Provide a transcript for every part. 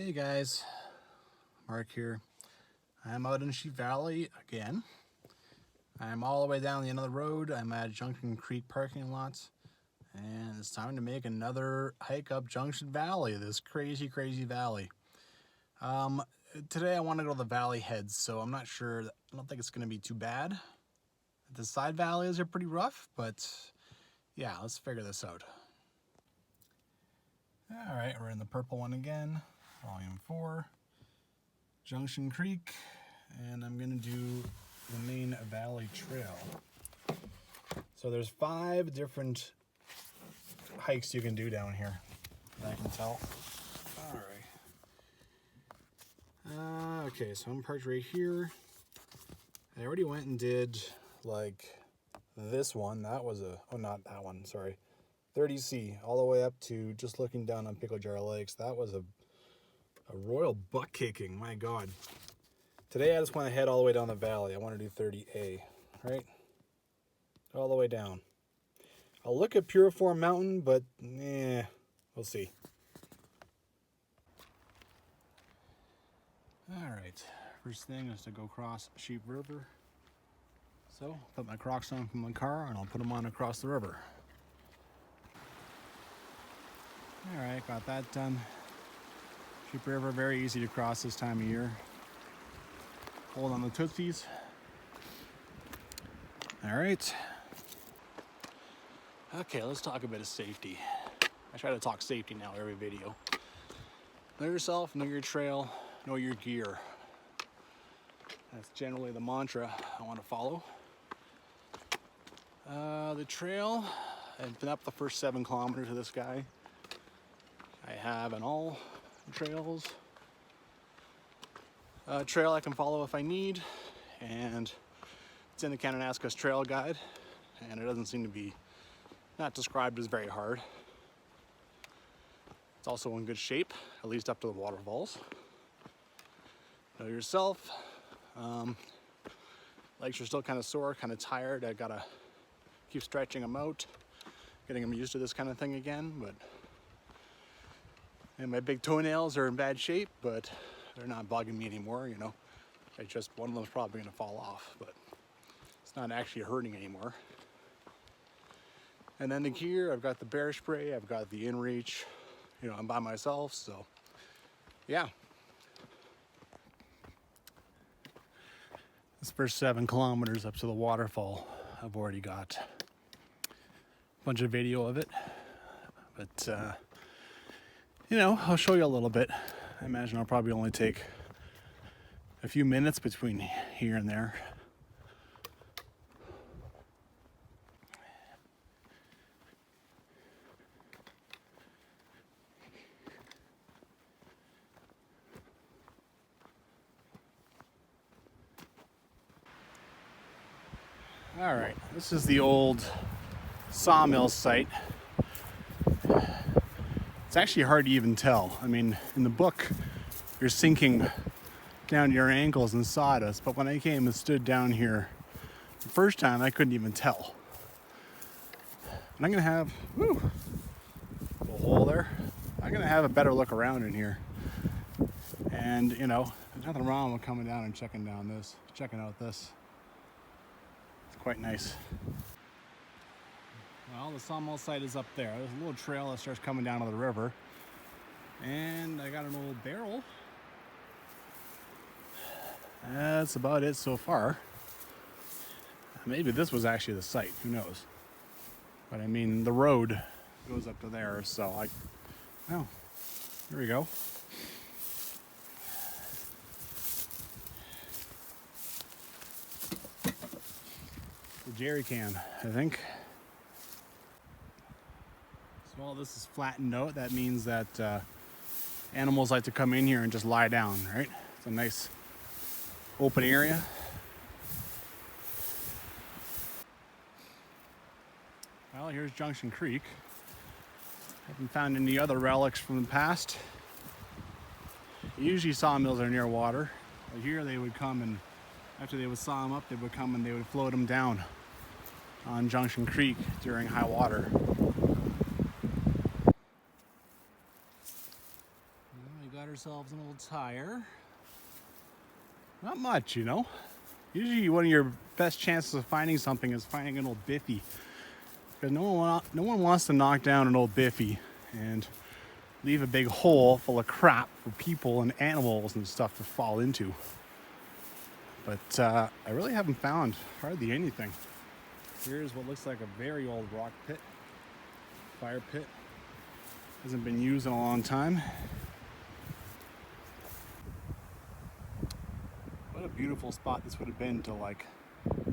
Hey guys, Mark here. I'm out in Sheep Valley again. I'm all the way down the end of the road. I'm at Junction Creek parking lot, and it's time to make another hike up Junction Valley, this crazy valley. Today I want to go to the valley heads, so I'm not sure. I don't think it's going to be too bad. The side valleys are pretty rough, but yeah, let's figure this out. All right, we're in the purple one again. Volume 4, Junction Creek, and I'm gonna do the main valley trail. So there's 5 different hikes you can do down here, that I can tell. All right. Okay, so I'm parked right here. I already went and did like this one. That was not that one, sorry. 30C, all the way up to just looking down on Pickle Jar Lakes. That was a royal butt kicking, my God. Today I just want to head all the way down the valley. I want to do 30A, right? All the way down. I'll look at Puriform Mountain, but we'll see. All right, first thing is to go across Sheep River. So, put my Crocs on from my car and I'll put them on across the river. All right, got that done. Sheep River, very easy to cross this time of year. Hold on the tootsies. All right. Okay, let's talk a bit of safety. I try to talk safety now every video. Know yourself, know your trail, know your gear. That's generally the mantra I want to follow. The trail, I've been up the first 7 kilometers of this guy. I have an all trails trail I can follow if I need, and it's in the Kananaskis trail guide, and it doesn't seem to be not described as very hard. It's also in good shape, at least up to the waterfalls. Know yourself. Legs are still kind of sore, kind of tired. I gotta keep stretching them out, getting them used to this kind of thing again. And my big toenails are in bad shape, but they're not bugging me anymore, you know. It's just one of them's probably gonna fall off, but it's not actually hurting anymore. And then the gear, I've got the bear spray, I've got the InReach, you know, I'm by myself, so yeah. This first 7 kilometers up to the waterfall, I've already got a bunch of video of it, but you know, I'll show you a little bit. I imagine I'll probably only take a few minutes between here and there. All right, this is the old Sawmill Site. It's actually hard to even tell. I mean, in the book, you're sinking down to your ankles in sawdust, but when I came and stood down here the first time, I couldn't even tell. And I'm gonna have, a little hole there. I'm gonna have a better look around in here. And you know, there's nothing wrong with coming down and checking out this. It's quite nice. Well, the Sawmill Site is up there. There's a little trail that starts coming down to the river. And I got an old barrel. That's about it so far. Maybe this was actually the site, who knows? But I mean, the road goes up to there, so here we go. The jerry can, I think. Well, this is flattened out. That means that animals like to come in here and just lie down, right? It's a nice open area. Well, here's Junction Creek. Haven't found any other relics from the past. Usually sawmills are near water. But here they would come, and after they would saw them up, they would come and they would float them down on Junction Creek during high water. ourselves an old tire. Not much, you know. Usually one of your best chances of finding something is finding an old biffy. Because no one wants to knock down an old biffy and leave a big hole full of crap for people and animals and stuff to fall into. But I really haven't found hardly anything. Here's what looks like a very old rock pit, fire pit. Hasn't been used in a long time. What a beautiful spot this would have been to like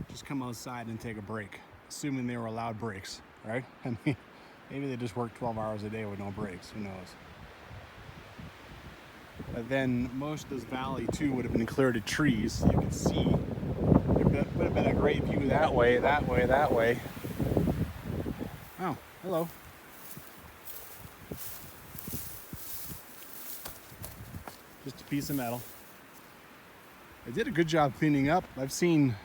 just come outside and take a break, assuming they were allowed breaks, right? I mean, maybe they just worked 12 hours a day with no breaks, who knows? But then most of this valley too would have been cleared of trees, so you can see. Would have been a great view that way, that way, that way. Oh, hello. Just a piece of metal. They did a good job cleaning up. I've seen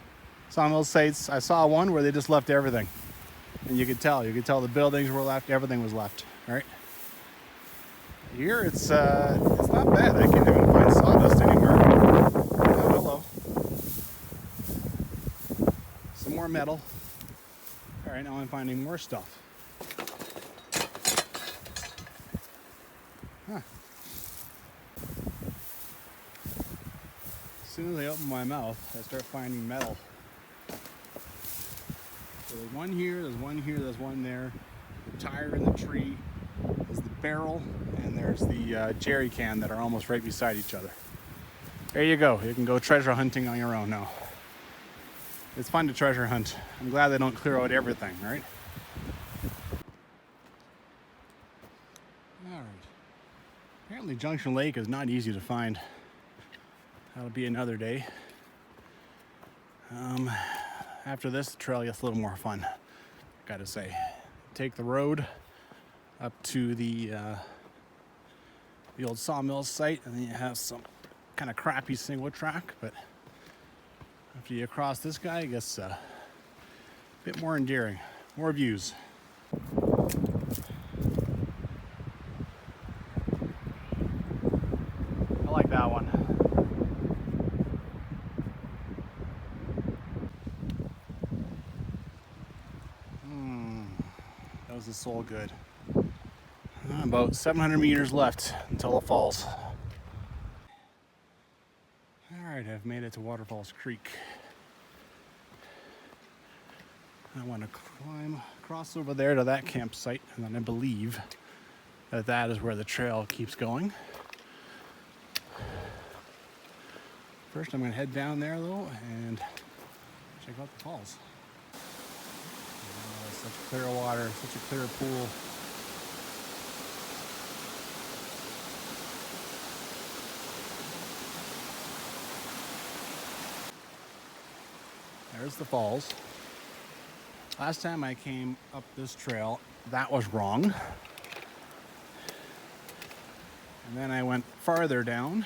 sawmill sites. I saw one where they just left everything. And you could tell the buildings were left, everything was left, right? Here it's not bad. I can't even find sawdust anywhere. Oh, hello. Some more metal. All right, now I'm finding more stuff. Huh. As soon as I open my mouth, I start finding metal. So there's one here, there's one here, there's one there. The tire in the tree, there's the barrel, and there's the jerry can that are almost right beside each other. There you go. You can go treasure hunting on your own now. It's fun to treasure hunt. I'm glad they don't clear out everything, right? All right. Apparently Junction Lake is not easy to find. That'll be another day. After this, the trail gets a little more fun, gotta say. Take the road up to the old Sawmill Site, and then you have some kind of crappy single track, but after you cross this guy, it gets a bit more endearing, more views. I like that one. That was the soul good. About 700 meters left until it falls. Alright, I've made it to Waterfalls Creek. I want to cross over there to that campsite, and then I believe that is where the trail keeps going. First I'm going to head down there though and check out the falls. Oh, such clear water, such a clear pool. There's the falls. Last time I came up this trail, that was wrong. And then I went farther down.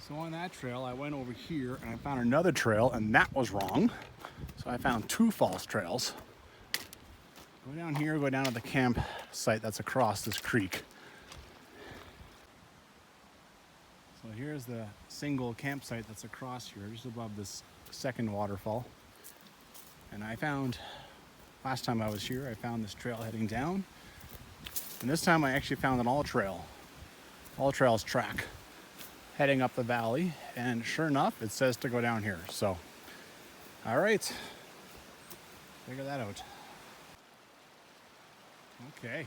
So on that trail, I went over here and I found another trail, and that was wrong. So I found two false trails. Go down here, go down to the campsite that's across this creek. So here's the single campsite that's across here, just above this second waterfall. And I found, last time I was here, I found this trail heading down. And this time I actually found an all trails track heading up the valley. And sure enough, it says to go down here. So, all right, figure that out. Okay.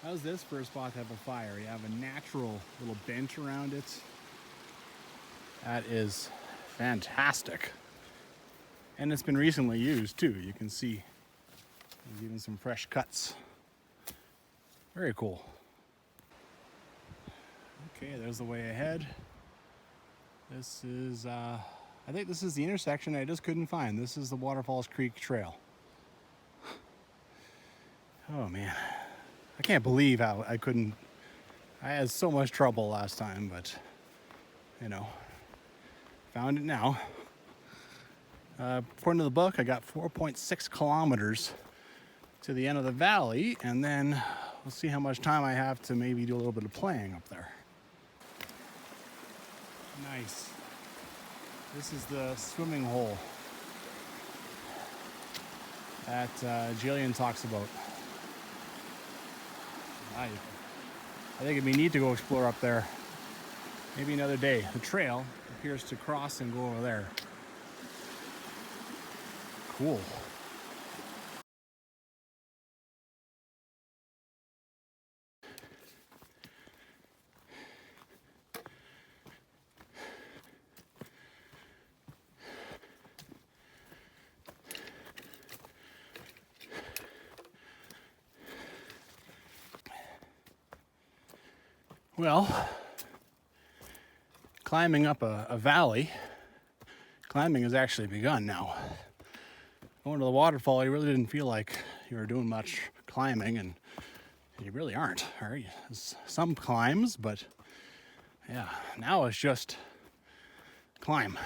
How's this for a spot to have a fire? You have a natural little bent around it. That is fantastic. And it's been recently used too. You can see there's even some fresh cuts. Very cool. Okay, there's the way ahead. This is, I think this is the intersection I just couldn't find. This is the Waterfalls Creek Trail. Oh man. I can't believe how I had so much trouble last time, but, you know, found it now. According to the book, I got 4.6 kilometers to the end of the valley, and then let's see how much time I have to maybe do a little bit of playing up there. Nice. This is the swimming hole that Jillian talks about. I think it'd be neat to go explore up there. Maybe another day. The trail appears to cross and go over there. Cool. Well, climbing up a valley, climbing has actually begun now. Going to the waterfall, you really didn't feel like you were doing much climbing, and you really aren't, are you? Some climbs, but yeah, now it's just climb.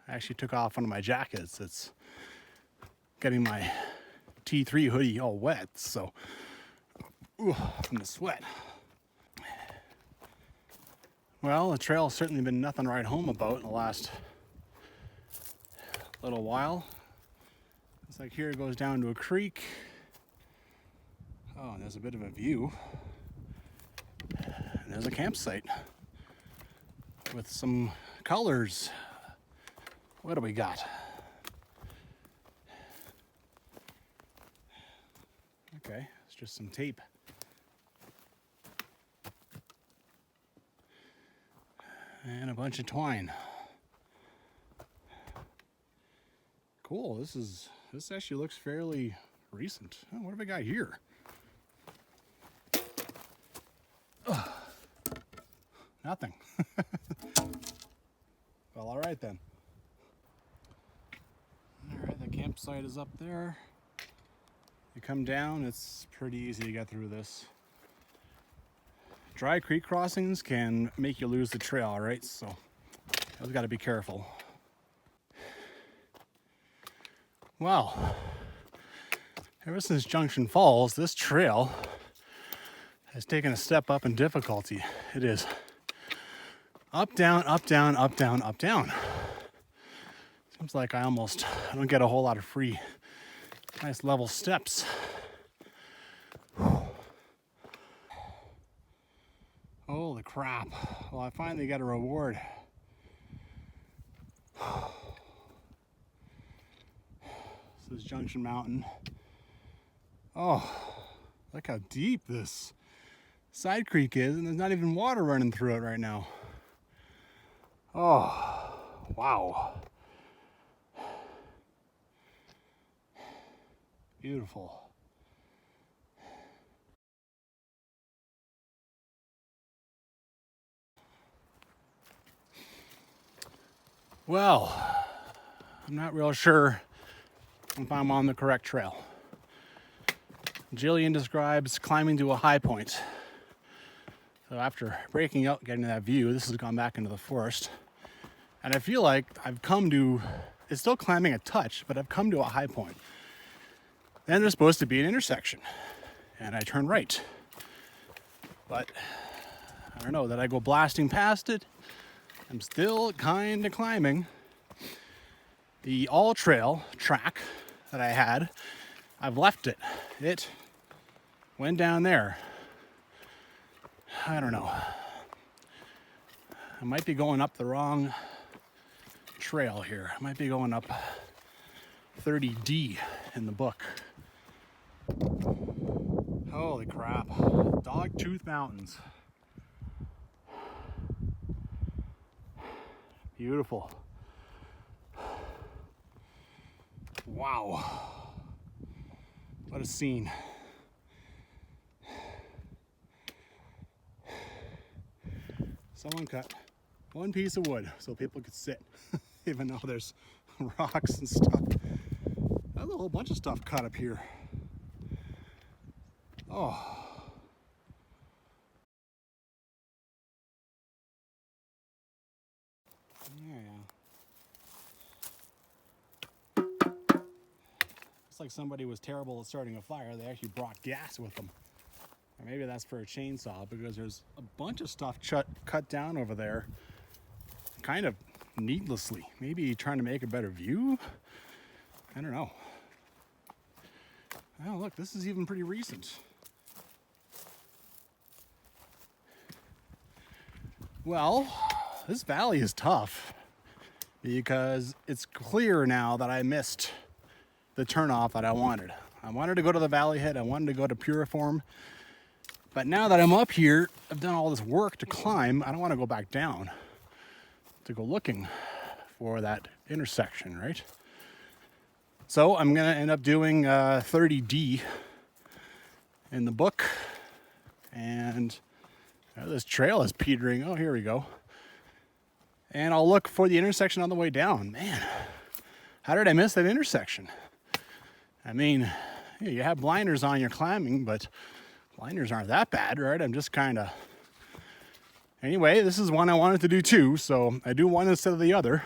I actually took off one of my jackets. It's getting my T3 hoodie all wet, so from the sweat. Well, the trail's certainly been nothing to write home about in the last little while. It's like here it goes down to a creek. Oh, and there's a bit of a view. And there's a campsite with some colors. What do we got? Okay, it's just some tape. And a bunch of twine. Cool, this actually looks fairly recent. Oh, what have I got here? Ugh. Nothing. Well, all right then. All right, the campsite is up there. You come down, it's pretty easy to get through this. Dry creek crossings can make you lose the trail, right? So I've got to be careful. Well, ever since Junction Falls, this trail has taken a step up in difficulty. It is up, down, up, down, up, down, up, down. Seems like I don't get a whole lot of free, nice level steps. Holy crap. Well, I finally got a reward. This is Junction Mountain. Oh, look how deep this side creek is, and there's not even water running through it right now. Oh, wow. Beautiful. Well, I'm not real sure if I'm on the correct trail. Jillian describes climbing to a high point. So after breaking out, getting to that view, this has gone back into the forest. And I feel like it's still climbing a touch, but I've come to a high point. Then there's supposed to be an intersection. And I turn right. But I don't know, that I go blasting past it. I'm still kind of climbing. The all trail track that I had, I've left it. It went down there. I don't know. I might be going up the wrong trail here. I might be going up 30D in the book. Holy crap. Dogtooth Mountains. Beautiful. Wow. What a scene. Someone cut one piece of wood so people could sit, even though there's rocks and stuff. There's a whole bunch of stuff cut up here. Oh. It's like somebody was terrible at starting a fire. They actually brought gas with them. Or maybe that's for a chainsaw, because there's a bunch of stuff cut down over there kind of needlessly. Maybe trying to make a better view? I don't know. Oh, look, this is even pretty recent. Well, this valley is tough because it's clear now that I missed the turnoff that I wanted. I wanted to go to the valley head. I wanted to go to Puriform. But now that I'm up here, I've done all this work to climb. I don't want to go back down to go looking for that intersection, right? So I'm going to end up doing 30D in the book. And this trail is petering. Oh, here we go. And I'll look for the intersection on the way down. Man, how did I miss that intersection? I mean, you have blinders on, you're climbing, but blinders aren't that bad, right? I'm just kind of... Anyway, this is one I wanted to do too, so I do one instead of the other.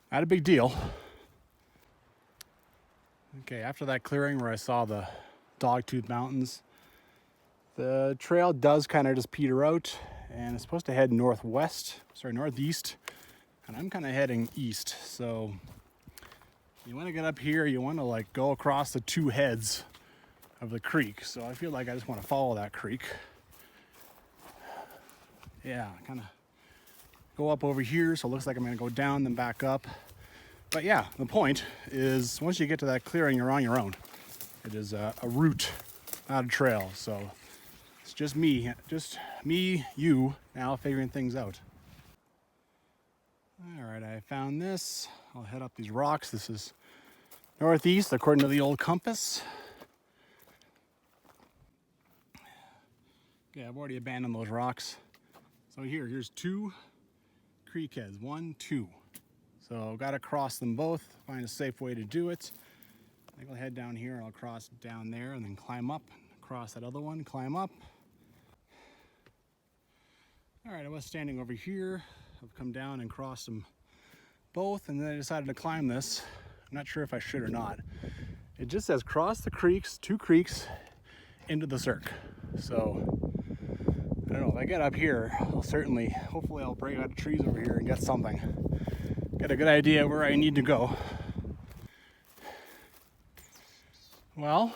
Not a big deal. Okay, after that clearing where I saw the Dogtooth Mountains, the trail does kind of just peter out, and it's supposed to head northeast, and I'm kind of heading east. So you want to get up here, you want to like go across the two heads of the creek. So I feel like I just want to follow that creek. Yeah, kind of go up over here, so it looks like I'm going to go down then back up. But yeah, the point is once you get to that clearing, you're on your own. It is a route, not a trail. So it's just me, you now figuring things out. All right, I found this. I'll head up these rocks. This is northeast according to the old compass. Okay, I've already abandoned those rocks. So here's two creek heads, 1, 2. So I've got to cross them both, find a safe way to do it. I think I'll head down here, I'll cross down there and then climb up, cross that other one, climb up. All right, I was standing over here. I've come down and crossed them both, and then I decided to climb this. I'm not sure if I should or not. It just says cross the creeks, 2 creeks, into the cirque. So I don't know, if I get up here, hopefully I'll break out of trees over here and get something. Get a good idea where I need to go. Well,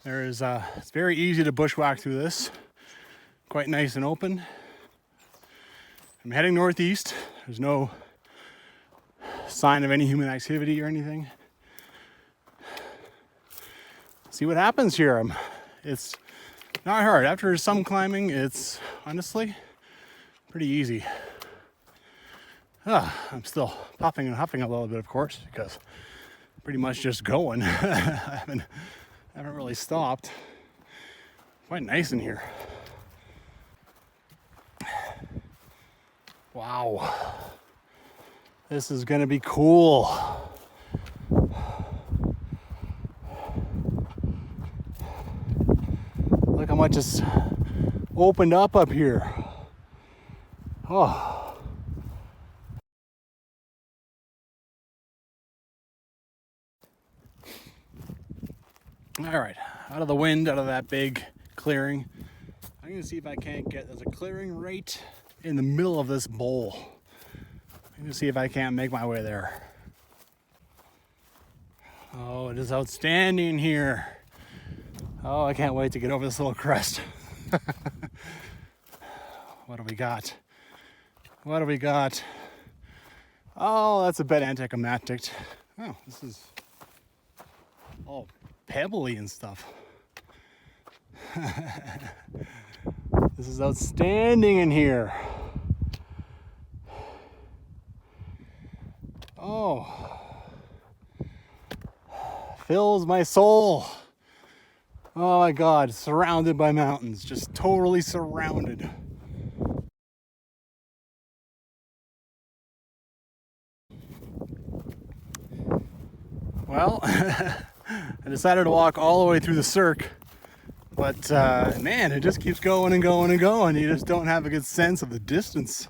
it's very easy to bushwhack through this. Quite nice and open. I'm heading northeast. There's no sign of any human activity or anything. See what happens here. It's not hard. After some climbing, it's honestly pretty easy. I'm still puffing and huffing a little bit, of course, because I'm pretty much just going. I haven't really stopped. Quite nice in here. Wow. This is gonna be cool. Look how much is opened up here. Oh. All right, out of the wind, out of that big clearing. I'm gonna see if I can't there's a clearing right in the middle of this bowl. I'm gonna see if I can't make my way there. Oh, it is outstanding here. Oh, I can't wait to get over this little crest. What do we got? What do we got? Oh, that's a bed anticlimactic. Oh, this is all pebbly and stuff. This is outstanding in here. Oh, fills my soul. Oh my God, surrounded by mountains, just totally surrounded. Well, I decided to walk all the way through the cirque, but man, it just keeps going and going and going. You just don't have a good sense of the distance.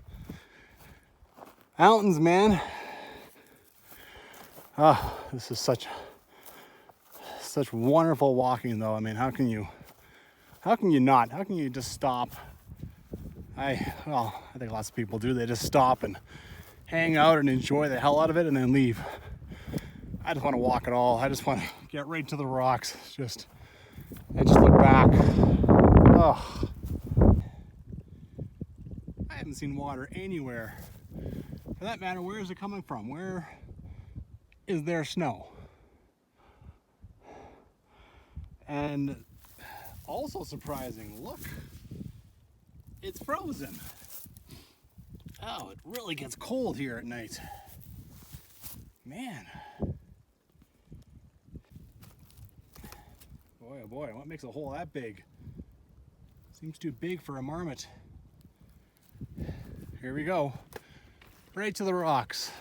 Mountains, man. Ah, this is such wonderful walking though. I mean, how can you How can you not? How can you just stop? I think lots of people do. They just stop and hang out and enjoy the hell out of it and then leave. I just want to walk it all. I just want to get right to the rocks. Just look back. Oh, I haven't seen water anywhere. For that matter, where is it coming from? Where is there snow? And also surprising, look, it's frozen. Oh, it really gets cold here at night. Man. Boy, oh boy, what makes a hole that big? Seems too big for a marmot. Here we go. Right to the rocks.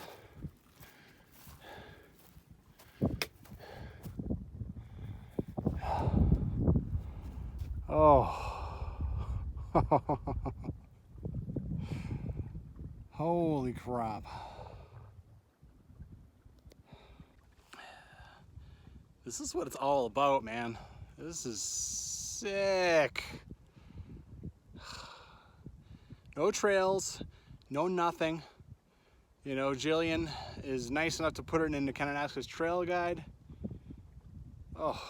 Oh. Holy crap. This is what it's all about, man. This is sick. No trails, no nothing. You know, Jillian is nice enough to put it in the Kananaskis trail guide. Oh.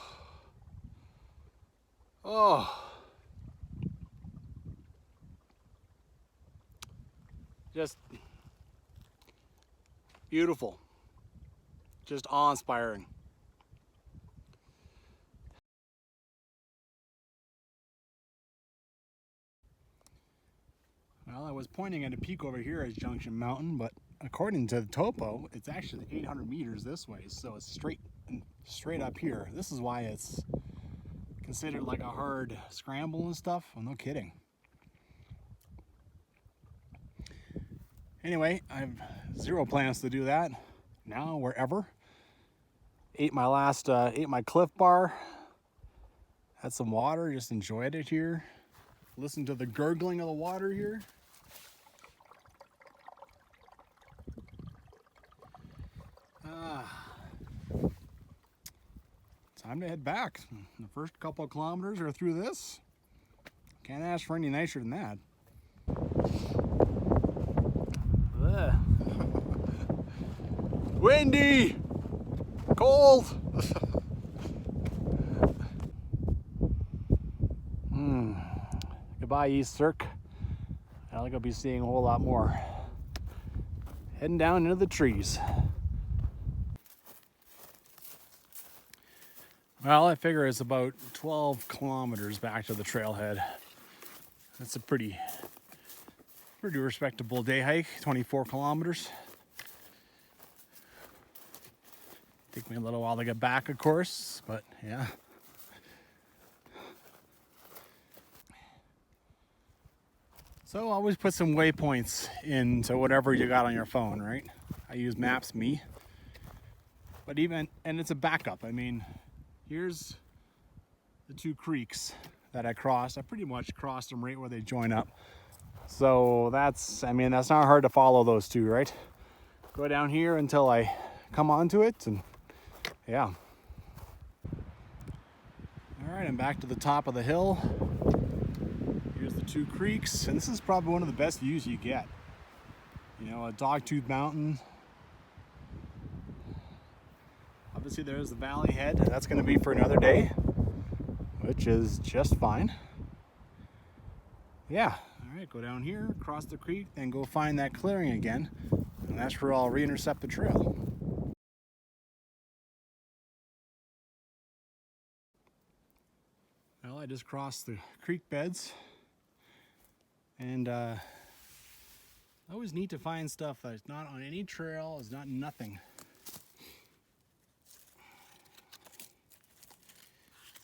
Oh. Just beautiful. Just awe-inspiring. Well, I was pointing at a peak over here as Junction Mountain, but according to the topo, it's actually 800 meters this way, so it's straight up here. This is why it's considered like a hard scramble and stuff. Well, no kidding. Anyway, I have zero plans to do that now, wherever. Ate my Cliff Bar. Had some water, just enjoyed it here. Listen to the gurgling of the water here. Time to head back. The first couple of kilometers are through this. Can't ask for any nicer than that. Windy, cold. Goodbye, East Cirque. I don't think I'll be seeing a whole lot more. Heading down into the trees. Well, I figure it's about 12 kilometers back to the trailhead. That's a pretty respectable day hike, 24 kilometers. Take me a little while to get back, of course, but yeah. So always put some waypoints into whatever you got on your phone, right? I use Maps.me, but and it's a backup. I mean, here's the two creeks that I crossed. I pretty much crossed them right where they join up. So that's not hard to follow those two, right? Go down here until I come onto it, and yeah. All right, I'm back to the top of the hill. Here's the two creeks, and this is probably one of the best views you get. You know, a Dogtooth Mountain. Obviously there's the valley head. That's going to be for another day, which is just fine. Yeah, all right, go down here, cross the creek, then go find that clearing again, and that's where I'll re-intercept the trail. Well, I just crossed the creek beds, and always neat to find stuff that's not on any trail, is not nothing.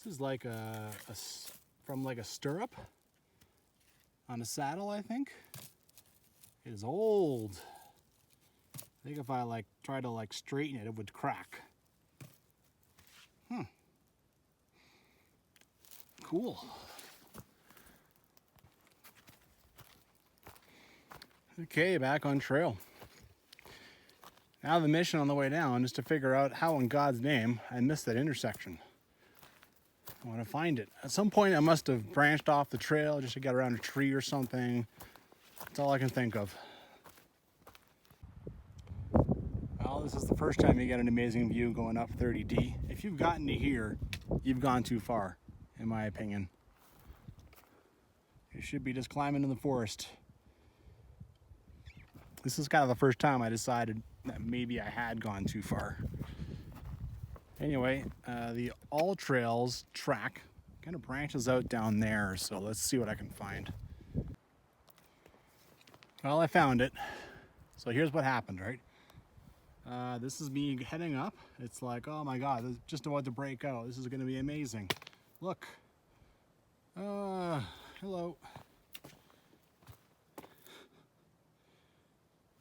This is like from like a stirrup on a saddle, I think. It is old. I think if I try to straighten it, it would crack. Cool. Okay, back on trail. Now the mission on the way down is to figure out how in God's name I missed that intersection. I want to find it. At some point I must have branched off the trail just to get around a tree or something. That's all I can think of. Well, this is the first time you get an amazing view going up 30D. If you've gotten to here, you've gone too far, in my opinion. You should be just climbing in the forest. This is kind of the first time I decided that maybe I had gone too far. Anyway, the All Trails track kind of branches out down there, so let's see what I can find. Well, I found it. So here's what happened, right? This is me heading up. It's like, oh my god, this is just about to break out. This is going to be amazing. Look. Hello.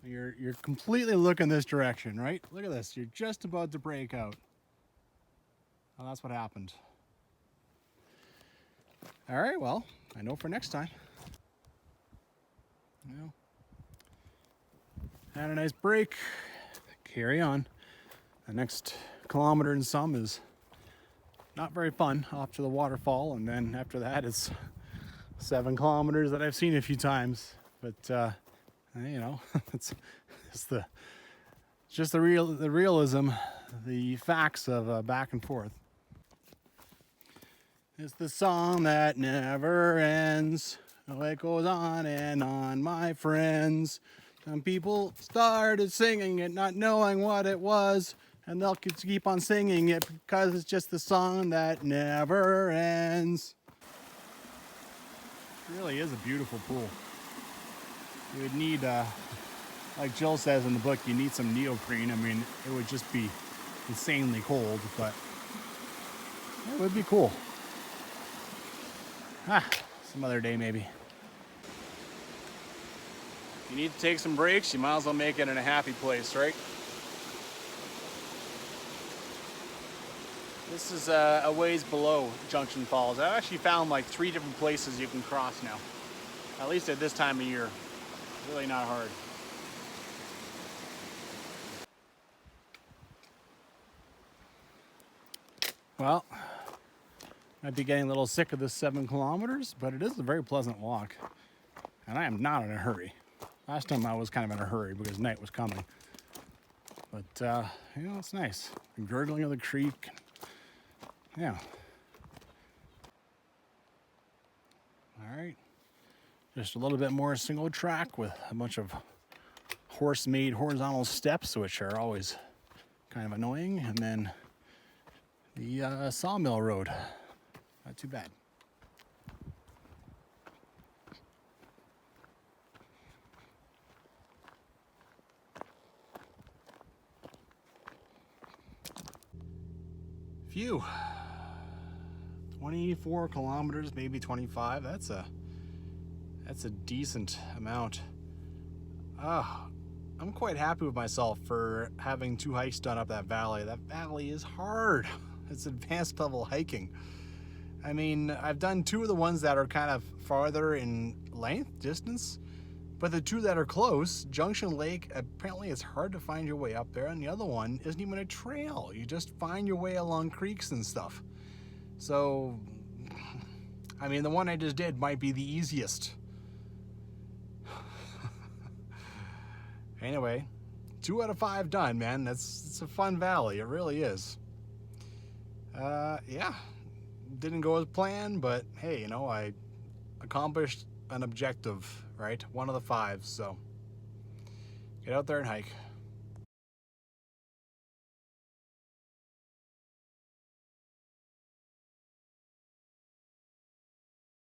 You're completely looking this direction, right? Look at this. You're just about to break out. Well, that's what happened. All right, well, I know for next time. Well, had a nice break. Carry on. The next kilometer and some is not very fun, off to the waterfall, and then after that it's 7 kilometers that I've seen a few times. But you know, it's just the realism, the facts of back and forth. It's the song that never ends. Oh, it goes on and on, my friends. Some people started singing it, not knowing what it was, and they'll keep on singing it because it's just the song that never ends. It really is a beautiful pool. You would need, like Jill says in the book, you need some neoprene. I mean, it would just be insanely cold, but it would be cool. Some other day maybe. You need to take some breaks, you might as well make it in a happy place, right? This is a ways below Junction Falls. I've actually found like 3 different places you can cross now. At least at this time of year. Really not hard. Well, might be getting a little sick of this 7 kilometers, but it is a very pleasant walk. And I am not in a hurry. Last time I was kind of in a hurry because night was coming. But, you know, it's nice. The gurgling of the creek. Yeah. All right. Just a little bit more single track with a bunch of horse-made horizontal steps, which are always kind of annoying. And then the Sawmill Road. Not too bad. Phew. 24 kilometers, maybe 25. That's a decent amount. I'm quite happy with myself for having 2 hikes done up that valley. That valley is hard. It's advanced level hiking. I mean, I've done 2 of the ones that are kind of farther in length, distance, but the 2 that are close, Junction Lake, apparently it's hard to find your way up there, and the other one isn't even a trail. You just find your way along creeks and stuff. So, I mean, the one I just did might be the easiest. Anyway, 2 out of 5 done, man. It's a fun valley. It really is. Yeah, didn't go as planned, but hey, you know, I accomplished an objective, right? 1 of the 5, so get out there and hike.